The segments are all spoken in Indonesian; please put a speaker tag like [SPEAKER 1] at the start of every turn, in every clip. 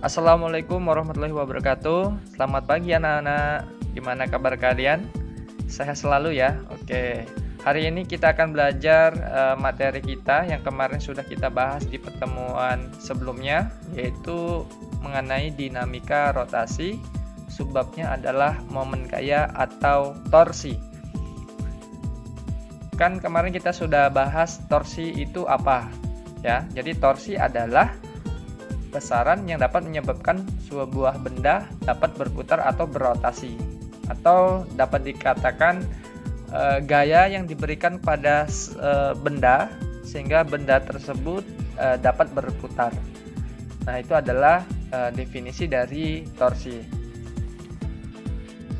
[SPEAKER 1] Assalamualaikum warahmatullahi wabarakatuh. Selamat pagi anak-anak. Gimana kabar kalian? Sehat selalu ya. Oke. Hari ini kita akan belajar materi kita yang kemarin sudah kita bahas di pertemuan sebelumnya, yaitu mengenai dinamika rotasi. Subbabnya adalah momen gaya atau torsi. Kan kemarin kita sudah bahas torsi itu apa? Ya, jadi torsi adalah besaran yang dapat menyebabkan sebuah benda dapat berputar atau berotasi, atau dapat dikatakan gaya yang diberikan pada benda sehingga benda tersebut dapat berputar. Nah, itu adalah definisi dari torsi.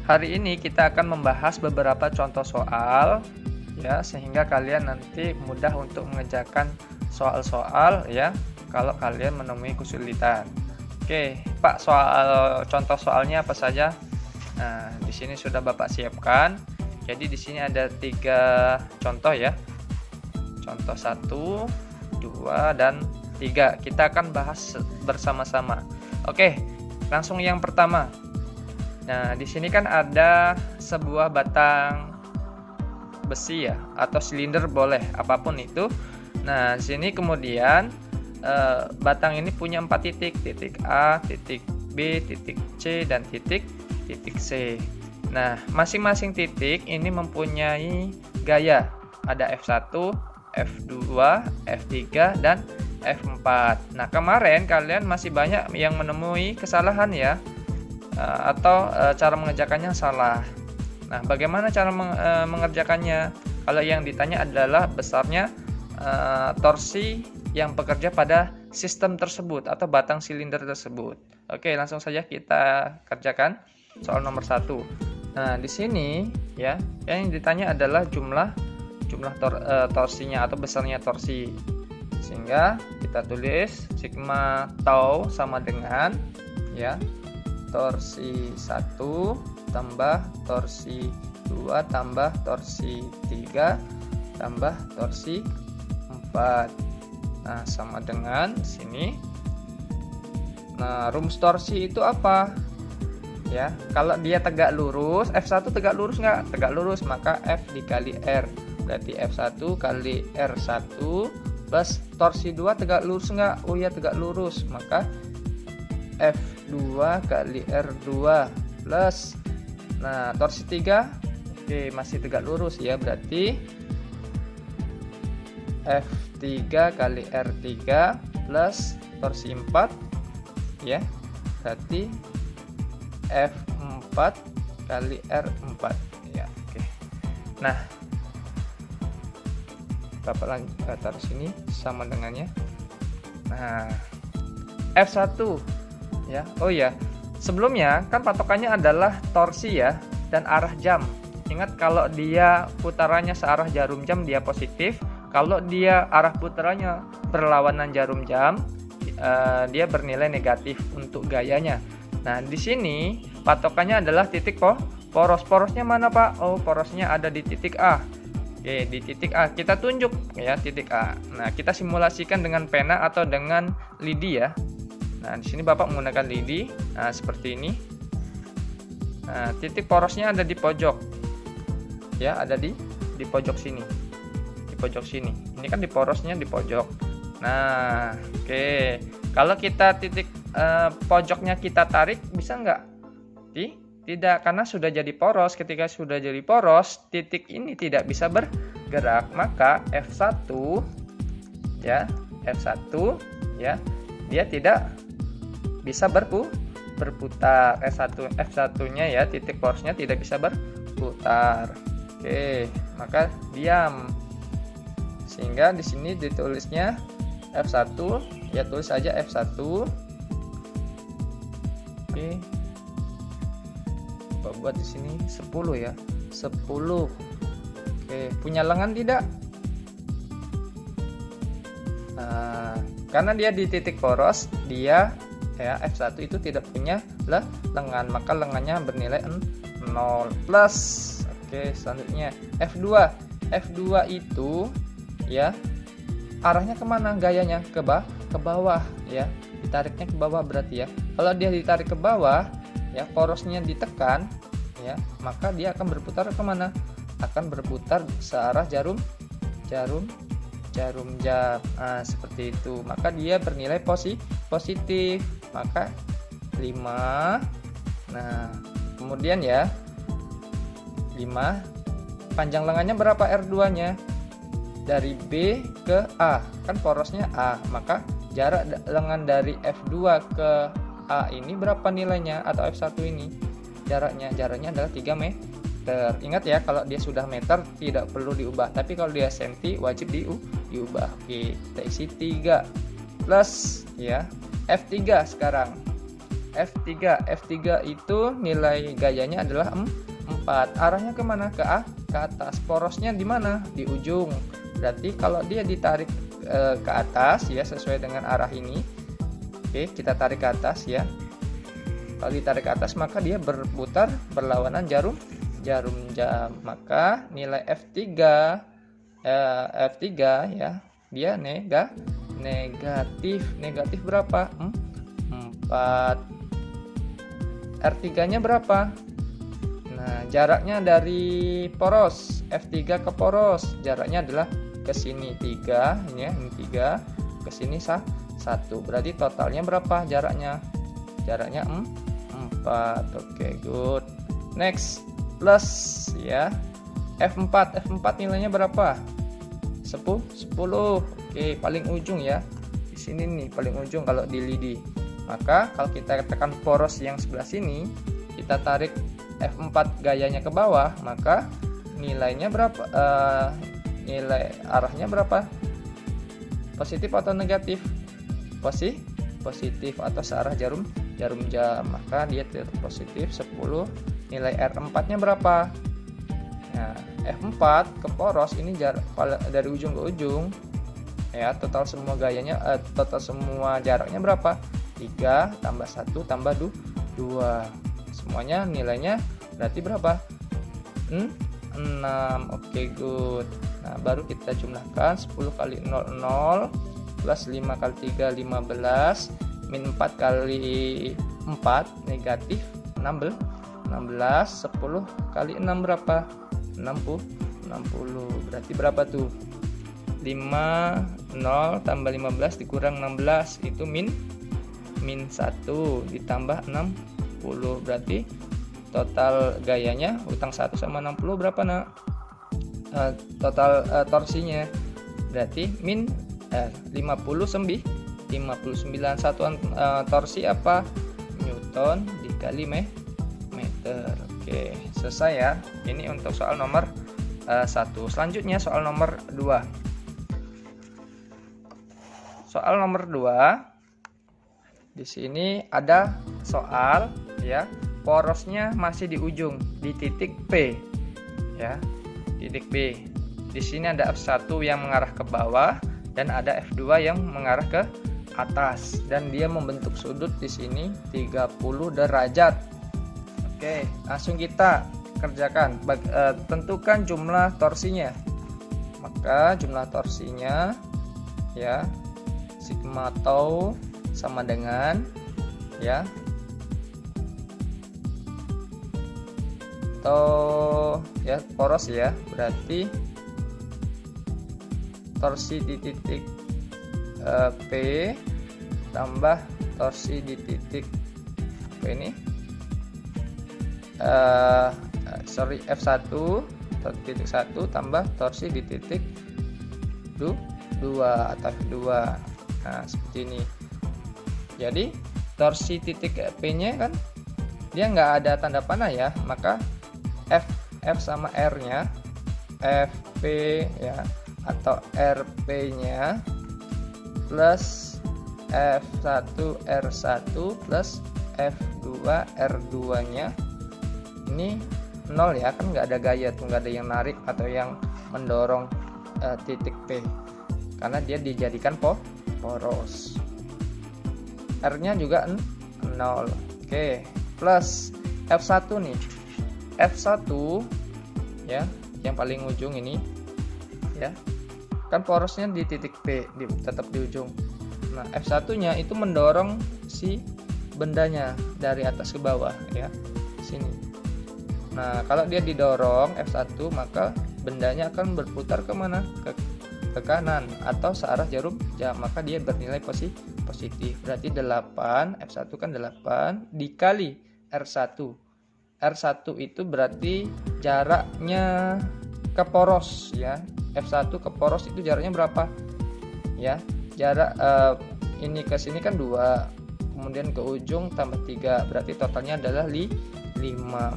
[SPEAKER 1] Hari ini kita akan membahas beberapa contoh soal ya, sehingga kalian nanti mudah untuk mengerjakan soal-soal ya kalau kalian menemui kesulitan. Oke, Pak, contoh soalnya apa saja? Nah, di sini sudah Bapak siapkan. Jadi di sini ada 3 contoh ya. Contoh 1, 2, dan 3. Kita akan bahas bersama-sama. Oke, langsung yang pertama. Nah, di sini kan ada sebuah batang besi ya, atau silinder boleh, apapun itu. Nah, di sini kemudian batang ini punya 4 titik, titik A, titik B, titik C, dan titik C. Nah, masing-masing titik ini mempunyai gaya. Ada F1, F2, F3, dan F4. Nah, kemarin kalian masih banyak yang menemui kesalahan ya, atau cara mengerjakannya salah. Nah, bagaimana cara mengerjakannya? Kalau yang ditanya adalah besarnya torsi yang bekerja pada sistem tersebut atau batang silinder tersebut. Oke, langsung saja kita kerjakan soal nomor 1. Nah, di sini ya, yang ditanya adalah jumlah torsinya atau besarnya torsi. Sehingga kita tulis sigma tau sama dengan ya torsi 1 tambah torsi 2 tambah torsi 3 tambah torsi 4. Nah, sama dengan sini. Nah, rumus torsi itu apa? Ya, kalau dia tegak lurus, F1 tegak lurus nggak? Tegak lurus, maka F dikali R. Berarti F1 kali R1 plus torsi 2 tegak lurus nggak? Oh ya, tegak lurus, maka F2 kali R2 plus, nah, torsi 3 oke, masih tegak lurus ya, berarti F3 kali R3 plus torsi 4 ya, berarti F4 kali R4 ya. Oke. Nah, Bapak lagi taruh sini sama dengannya. Nah, F1 ya. Oh ya, sebelumnya kan patokannya adalah torsi ya dan arah jam. Ingat, kalau dia putarannya searah jarum jam dia positif. Kalau dia arah putarannya berlawanan jarum jam, dia bernilai negatif untuk gayanya. Nah, di sini patokannya adalah titik poros. Porosnya mana, Pak? Oh, porosnya ada di titik A. Oke, di titik A kita tunjuk ya titik A. Nah, kita simulasikan dengan pena atau dengan lidi ya. Nah, di sini Bapak menggunakan lidi. Nah, seperti ini. Nah, titik porosnya ada di pojok. Ya, ada di pojok sini. Pojok sini. Ini kan di porosnya di pojok. Nah, oke. Kalau kita titik pojoknya kita tarik, bisa nggak? Tidak, karena sudah jadi poros. Ketika sudah jadi poros, titik ini tidak bisa bergerak. Maka F1 ya, F1 ya, dia tidak bisa berputar. F1-nya ya, titik porosnya tidak bisa berputar. Oke, maka diam. Sehingga di sini ditulisnya F1 ya, tulis saja F1. Oke. Buat di sini 10 ya. 10. Oke, punya lengan tidak? Nah, karena dia di titik poros, dia ya F1 itu tidak punya lengan, maka lengannya bernilai 0 plus. Oke, selanjutnya F2. F2 itu ya arahnya kemana? Gayanya ke bawah ya, di ditariknya ke bawah berarti ya. Kalau dia ditarik ke bawah ya, porosnya ditekan ya, maka dia akan berputar kemana? Akan berputar searah jarum jam. Seperti itu, maka dia bernilai positif, maka 5. Nah kemudian ya 5, panjang lengannya berapa R2 nya? Dari B ke A, kan porosnya A, maka jarak lengan dari F2 ke A ini berapa nilainya, atau F1 ini jaraknya adalah 3 meter. Ingat ya, kalau dia sudah meter tidak perlu diubah, tapi kalau dia senti wajib diubah. Oke, kita isi 3 plus ya F3 sekarang. F3 itu nilai gayanya adalah 4. Arahnya kemana? Ke atas. Porosnya di mana? Di ujung. Berarti kalau dia ditarik ke atas ya, sesuai dengan arah ini. Oke, kita tarik ke atas ya. Kalau ditarik ke atas maka dia berputar berlawanan jarum jam. Maka nilai F3 ya, dia negatif berapa? 4. R3-nya berapa? Nah, jaraknya dari poros F3 ke poros, jaraknya adalah ke sini 3, ini ya, ini 3, ke sini 1. Berarti totalnya berapa jaraknya? Jaraknya 4. Oke, good. Next, plus ya. F4 nilainya berapa? 10. Oke, paling ujung ya. Di sini nih paling ujung kalau di lidi. Maka kalau kita tekan poros yang sebelah sini, kita tarik F4 gayanya ke bawah, maka nilainya berapa? Nilai arahnya berapa? Positif atau negatif? Positif atau searah jarum jam. Maka dia tetap positif 10. Nilai R4-nya berapa? Nah, F4 ke poros ini jarak dari ujung ke ujung. Ya, total semua gayanya total semua jaraknya berapa? 3 tambah 1 tambah 2. Semuanya nilainya berarti berapa? 6. Oke, good. Nah, baru kita jumlahkan 10 kali 0 plus 5 kali 3 15 min 4 kali 4 negatif 16. 10 kali 6 berapa? 60. Berarti berapa tuh? 0 tambah 15 dikurang 16 itu min 1 ditambah 60. Berarti total gayanya utang 1 sama 60 berapa nak? Total torsinya berarti min 59 satuan torsi apa? Newton dikali meter. Oke, selesai ya. Ini untuk soal nomor 1. Selanjutnya soal nomor 2. Soal nomor 2. Di sini ada soal ya, porosnya masih di ujung di titik P ya, titik P. Di sini ada F1 yang mengarah ke bawah dan ada F2 yang mengarah ke atas dan dia membentuk sudut di sini 30 derajat. Oke, langsung kita kerjakan. Tentukan jumlah torsinya. Maka jumlah torsinya ya sigma tau sama dengan ya tau ya poros ya, berarti torsi di titik P tambah torsi di titik P ini F1 titik 1 tambah torsi di titik 2 atau 2. Nah, seperti ini. Jadi torsi titik P nya kan dia nggak ada tanda panah ya, maka F sama R nya FP ya atau RP nya plus F1 R1 plus F2 R2 nya ini 0 ya, kan nggak ada gaya tuh, nggak ada yang narik atau yang mendorong titik P karena dia dijadikan poros. R nya juga 0. Oke, plus F1 nih. F1 ya, yang paling ujung ini ya. Kan porosnya di titik P, tetap di ujung. Nah, F1-nya itu mendorong si bendanya dari atas ke bawah ya, sini. Nah, kalau dia didorong F1, maka bendanya akan berputar kemana? Ke kanan atau searah jarum jam, maka dia bernilai positif. Berarti 8, F1 kan 8 dikali R1. R1 itu berarti jaraknya ke poros ya. F1 ke poros itu jaraknya berapa? Ya, jarak ini ke sini kan 2, kemudian ke ujung tambah 3, berarti totalnya adalah 5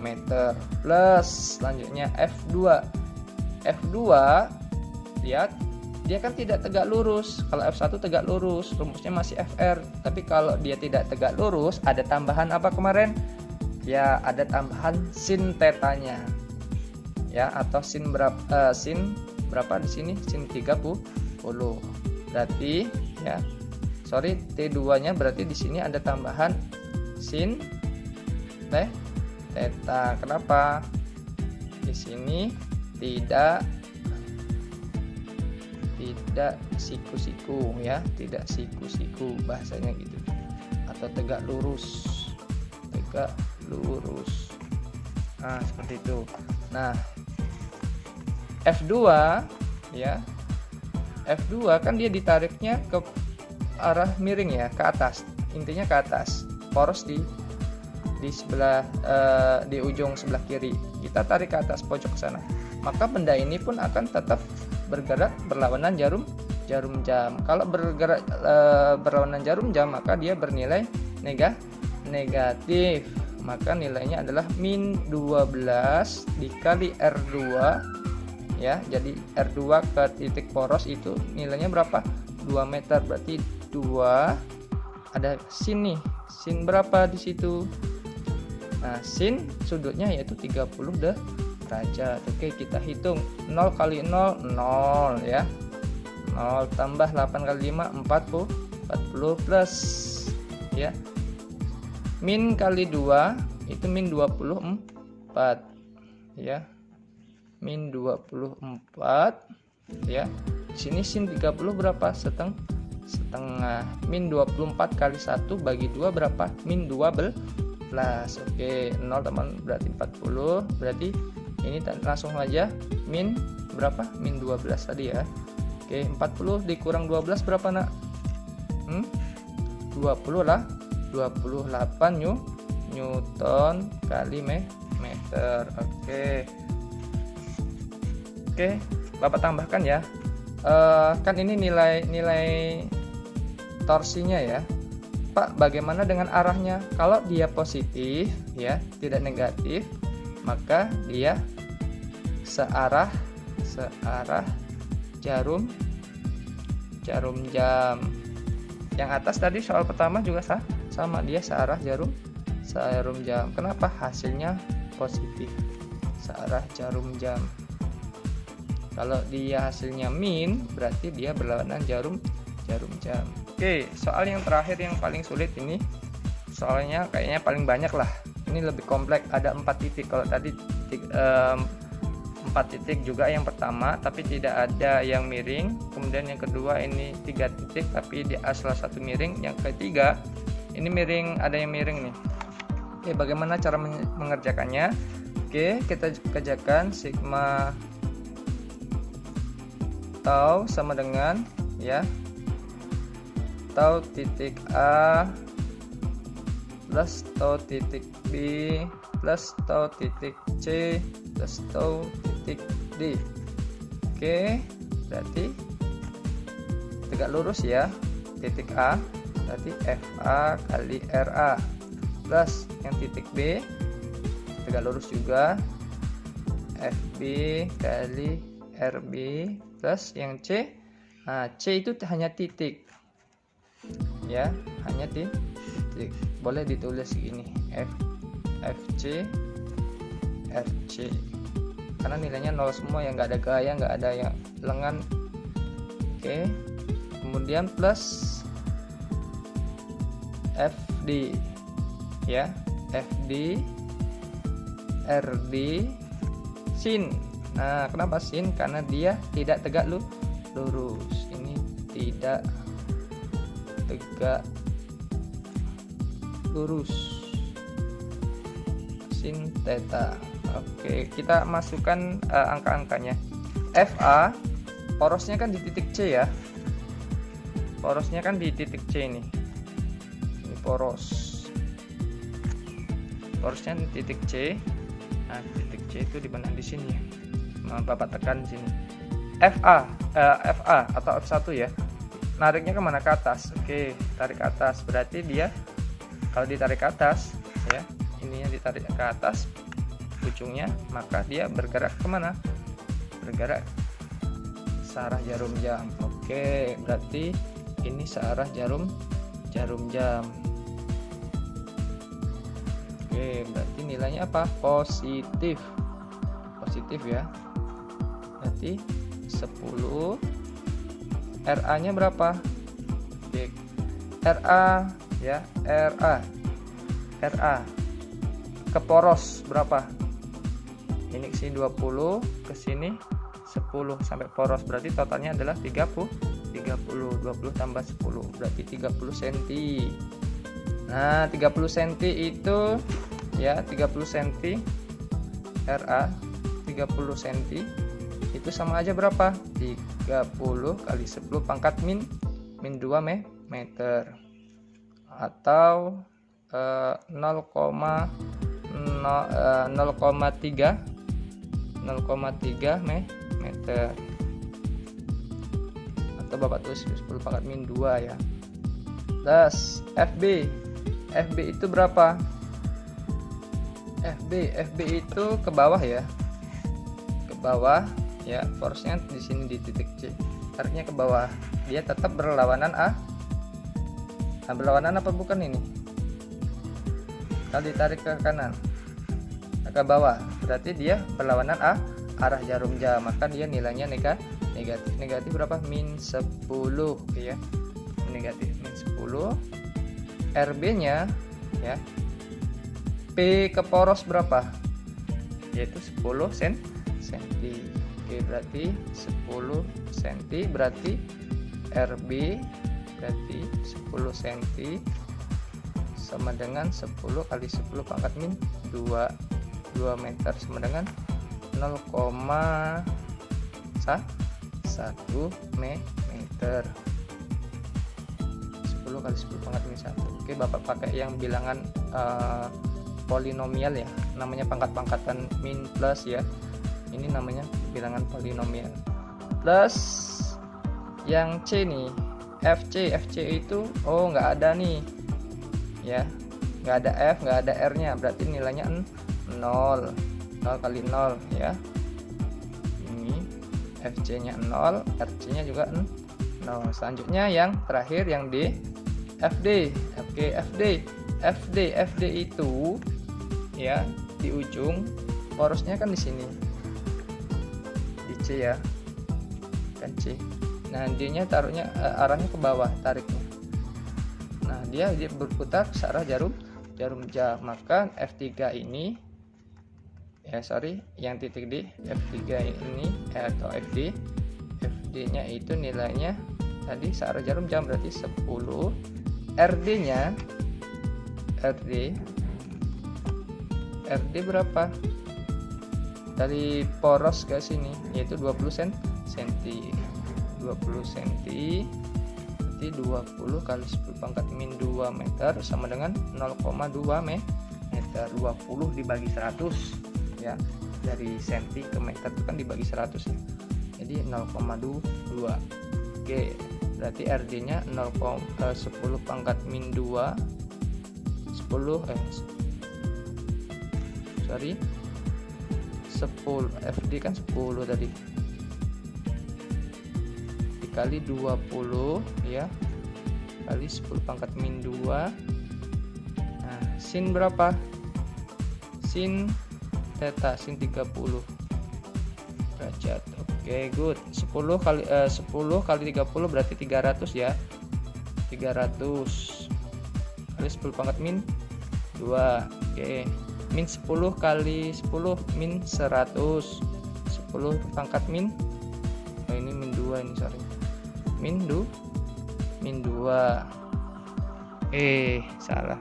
[SPEAKER 1] meter. Plus selanjutnya F2. F2 lihat, dia kan tidak tegak lurus. Kalau F1 tegak lurus, rumusnya masih FR. Tapi kalau dia tidak tegak lurus, ada tambahan apa kemarin? Ya, ada tambahan sin tetanya. Ya, atau sin berapa di sini? Sin 30. Berarti ya. Sorry, T2-nya berarti di sini ada tambahan sin theta. Kenapa? Di sini tidak siku-siku ya, tidak siku-siku bahasanya gitu, atau tegak lurus. Nah, seperti itu. Nah, F2 ya, F2 kan dia ditariknya ke arah miring ya, ke atas, intinya ke atas, poros di sebelah di ujung sebelah kiri, kita tarik ke atas pojok sana, maka benda ini pun akan tetap bergerak berlawanan jarum jam. Kalau bergerak berlawanan jarum jam, maka dia bernilai negatif, maka nilainya adalah min 12 dikali R2 ya. Jadi R2 ke titik poros itu nilainya berapa? 2 meter, berarti 2 ada sin nih. Sin berapa di situ? Nah, sin sudutnya yaitu 30 derajat. Oke, kita hitung 0 kali 0 0 ya. 0 tambah 8 kali 5 40 plus ya. Min kali 2 itu min 24 ya. Min 24 ya. Di sini sin 30 berapa? Setengah. Min 24 kali 1 bagi 2 berapa? Min 12. Oke, 0 teman berarti 40. Berarti ini langsung aja min berapa? Min 12 tadi ya. Oke, 40 dikurang 12 berapa nak? 20 lah. 28 Newton kali meter. Oke, Bapak tambahkan ya. Kan ini nilai torsinya ya. Pak, bagaimana dengan arahnya? Kalau dia positif ya, tidak negatif, maka dia searah jarum jam. Yang atas tadi soal pertama juga sama, dia searah jarum jam. Kenapa? Hasilnya positif, searah jarum jam. Kalau dia hasilnya min, berarti dia berlawanan jarum jam. Oke, soal yang terakhir yang paling sulit ini, soalnya kayaknya paling banyak lah. Ini lebih kompleks, ada 4 titik. Kalau tadi 4 titik juga yang pertama, tapi tidak ada yang miring. Kemudian yang kedua ini 3 titik, tapi di salah satu miring. Yang ketiga ini miring, ada yang miring nih. Oke, bagaimana cara mengerjakannya? Oke, kita kerjakan sigma tau sama dengan ya, tau titik A plus tau titik B plus tau titik C plus tau titik D. Oke, berarti tegak lurus ya, titik A berarti FA kali RA plus yang titik B tegak lurus juga, FB kali RB plus yang C. Nah, C itu hanya titik ya, hanya titik. Boleh ditulis gini, FC RC, karena nilainya 0 semua ya, nggak ada gaya, nggak ada yang lengan. Oke, kemudian plus FD ya, FD RD sin. Nah, kenapa sin? Karena dia tidak tegak lurus. Ini tidak tegak lurus sin theta. Oke, kita masukkan angka-angkanya. FA porosnya kan di titik C ya. Porosnya kan di titik C ini. Ini porosnya di titik C. Nah, titik C itu di mana? Di sini ya. Nah, Bapak tekan di sini. FA atau F1 ya. Nariknya kemana? Ke atas. Oke, tarik ke atas. Berarti dia kalau ditarik ke atas ya, ininya ditarik ke atas ujungnya, maka dia bergerak kemana? Bergerak searah jarum jam. Oke, berarti ini searah jarum jam. Oke, berarti nilainya apa? Positif ya. Berarti 10. RA nya berapa? Oke. RA ya, RA ke poros berapa? Ini ke sini 20, ke sini 10 sampai poros, berarti totalnya adalah 30. 20 tambah 10 berarti 30 cm. Nah, 30 cm itu ya, 30 cm RA 30 cm itu sama aja berapa? 30 kali 10 pangkat min 2 meter atau 0,3 meter, atau Bapak tulis 10 pangkat min 2 ya. Plus FB itu berapa? FB itu ke bawah ya, ke bawah ya, force-nya di sini di titik C, tariknya ke bawah, dia tetap berlawanan A. Nah, berlawanan apa bukan ini? Kalau ditarik ke kanan, ke bawah, berarti dia berlawanan arah jarum jam, maka dia nilainya negatif berapa? Min 10 ya, negatif min 10. RB nya ya, P ke poros berapa? Yaitu 10 cm. Oke, berarti 10 cm, berarti RB berarti 10 cm sama dengan 10 kali 10 pangkat min 2 meter sama dengan 0,1 meter. 10 kali 10 pangkat min 1. Oke, Bapak pakai yang bilangan polinomial ya, namanya pangkat-pangkatan min plus ya, ini namanya bilangan polinomial. Plus yang C nih, FC itu nggak ada nih ya, nggak ada F, nggak ada R nya, berarti nilainya 0 kali 0 ya. Ini FC nya 0, RC nya juga 0. Selanjutnya yang terakhir yang D, FD. Oke, FD itu ya, di ujung porosnya kan di sini, di C ya, kan C. Nah, D nya taruhnya arahnya ke bawah, tariknya. Nah, dia berputar searah jarum jam, maka F3 ini ya, yang titik D, F3 ini atau FD nya itu nilainya tadi searah jarum jam, berarti 10. RD nya RD berapa? Dari poros ke sini yaitu 20 cm. 20 cm berarti 20 kali 10 pangkat min 2 meter sama dengan 0,2 meter. 20 dibagi 100 ya, dari cm ke meter itu kan dibagi 100 ya, jadi 0,2. Oke, berarti RD nya 10 pangkat min 2 10 FD kan 10 tadi, dikali 20 ya, kali 10 pangkat min 2. Nah, sin berapa? Sin theta, sin 30 derajat. Oke, good. 10 kali 30 berarti 300 ya. 300 kali 10 pangkat min 2. Oke. Min 10 kali 10 min 100. 10 pangkat min, ini min 2 ini, min 2. Salah.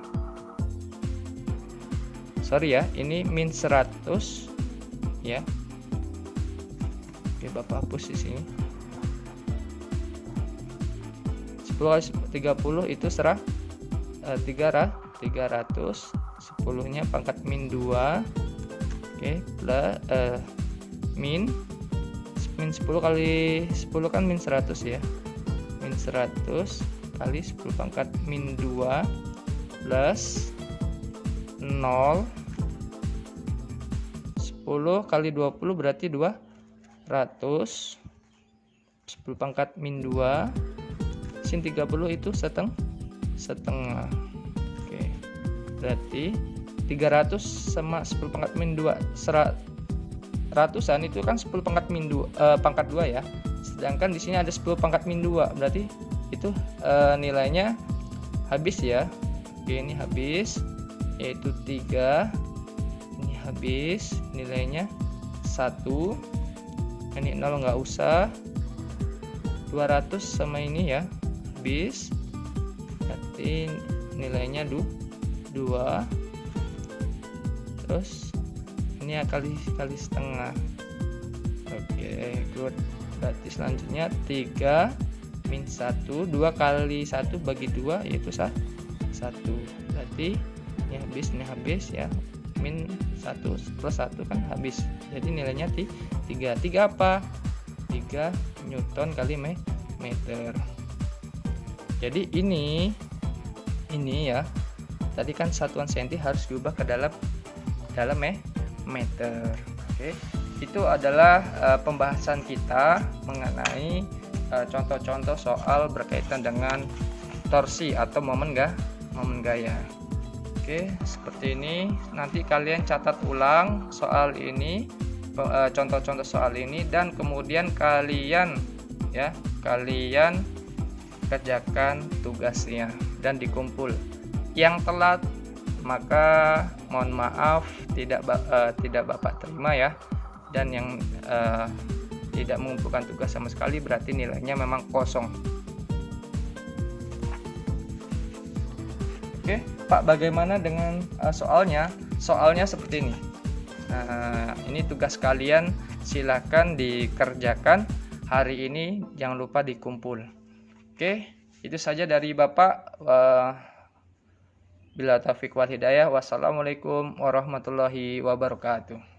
[SPEAKER 1] Sorry ya, ini min 100 ya. Oke, Bapak hapus di sini. 10 kali 30 itu 300. 10-nya pangkat min 2. Oke, plus min 10 kali 10 kan min 100 ya. Min 100 kali 10 pangkat min 2 plus 0. 10 kali 20 berarti 200. 10 pangkat min 2 sin 30 itu setengah. Oke, berarti 300 sama 10 pangkat min 2 ratusan itu kan 10 pangkat min 2 pangkat 2 ya. Sedangkan di sini ada 10 pangkat min 2, berarti itu nilainya habis ya. Oke, ini habis, yaitu 3. Ini habis, nilainya 1. Ini 0 nggak usah. 200 sama ini ya habis, berarti nilainya 2. Terus ini kali setengah. Oke, good. Berarti selanjutnya 3 min 1. 2 kali 1 bagi 2 yaitu 1. Berarti ini habis ya. Min 1 plus 1 kan habis. Jadi nilainya 3. 3 apa? 3 Newton kali meter. Jadi ini ya. Tadi kan satuan senti harus diubah ke dalam meter. Oke. Itu adalah pembahasan kita mengenai contoh-contoh soal berkaitan dengan torsi atau momen gaya. Oke, seperti ini. Nanti kalian catat ulang soal ini, contoh-contoh soal ini, dan kemudian kalian kerjakan tugasnya dan dikumpul. Yang telat maka mohon maaf, tidak Bapak terima ya. Dan yang tidak mengumpulkan tugas sama sekali berarti nilainya memang kosong. Oke, Pak, bagaimana dengan soalnya? Soalnya seperti ini. Ini tugas kalian, silakan dikerjakan hari ini, jangan lupa dikumpul. Oke, itu saja dari Bapak. Bila taufiq wal hidayah. Wassalamualaikum warahmatullahi wabarakatuh.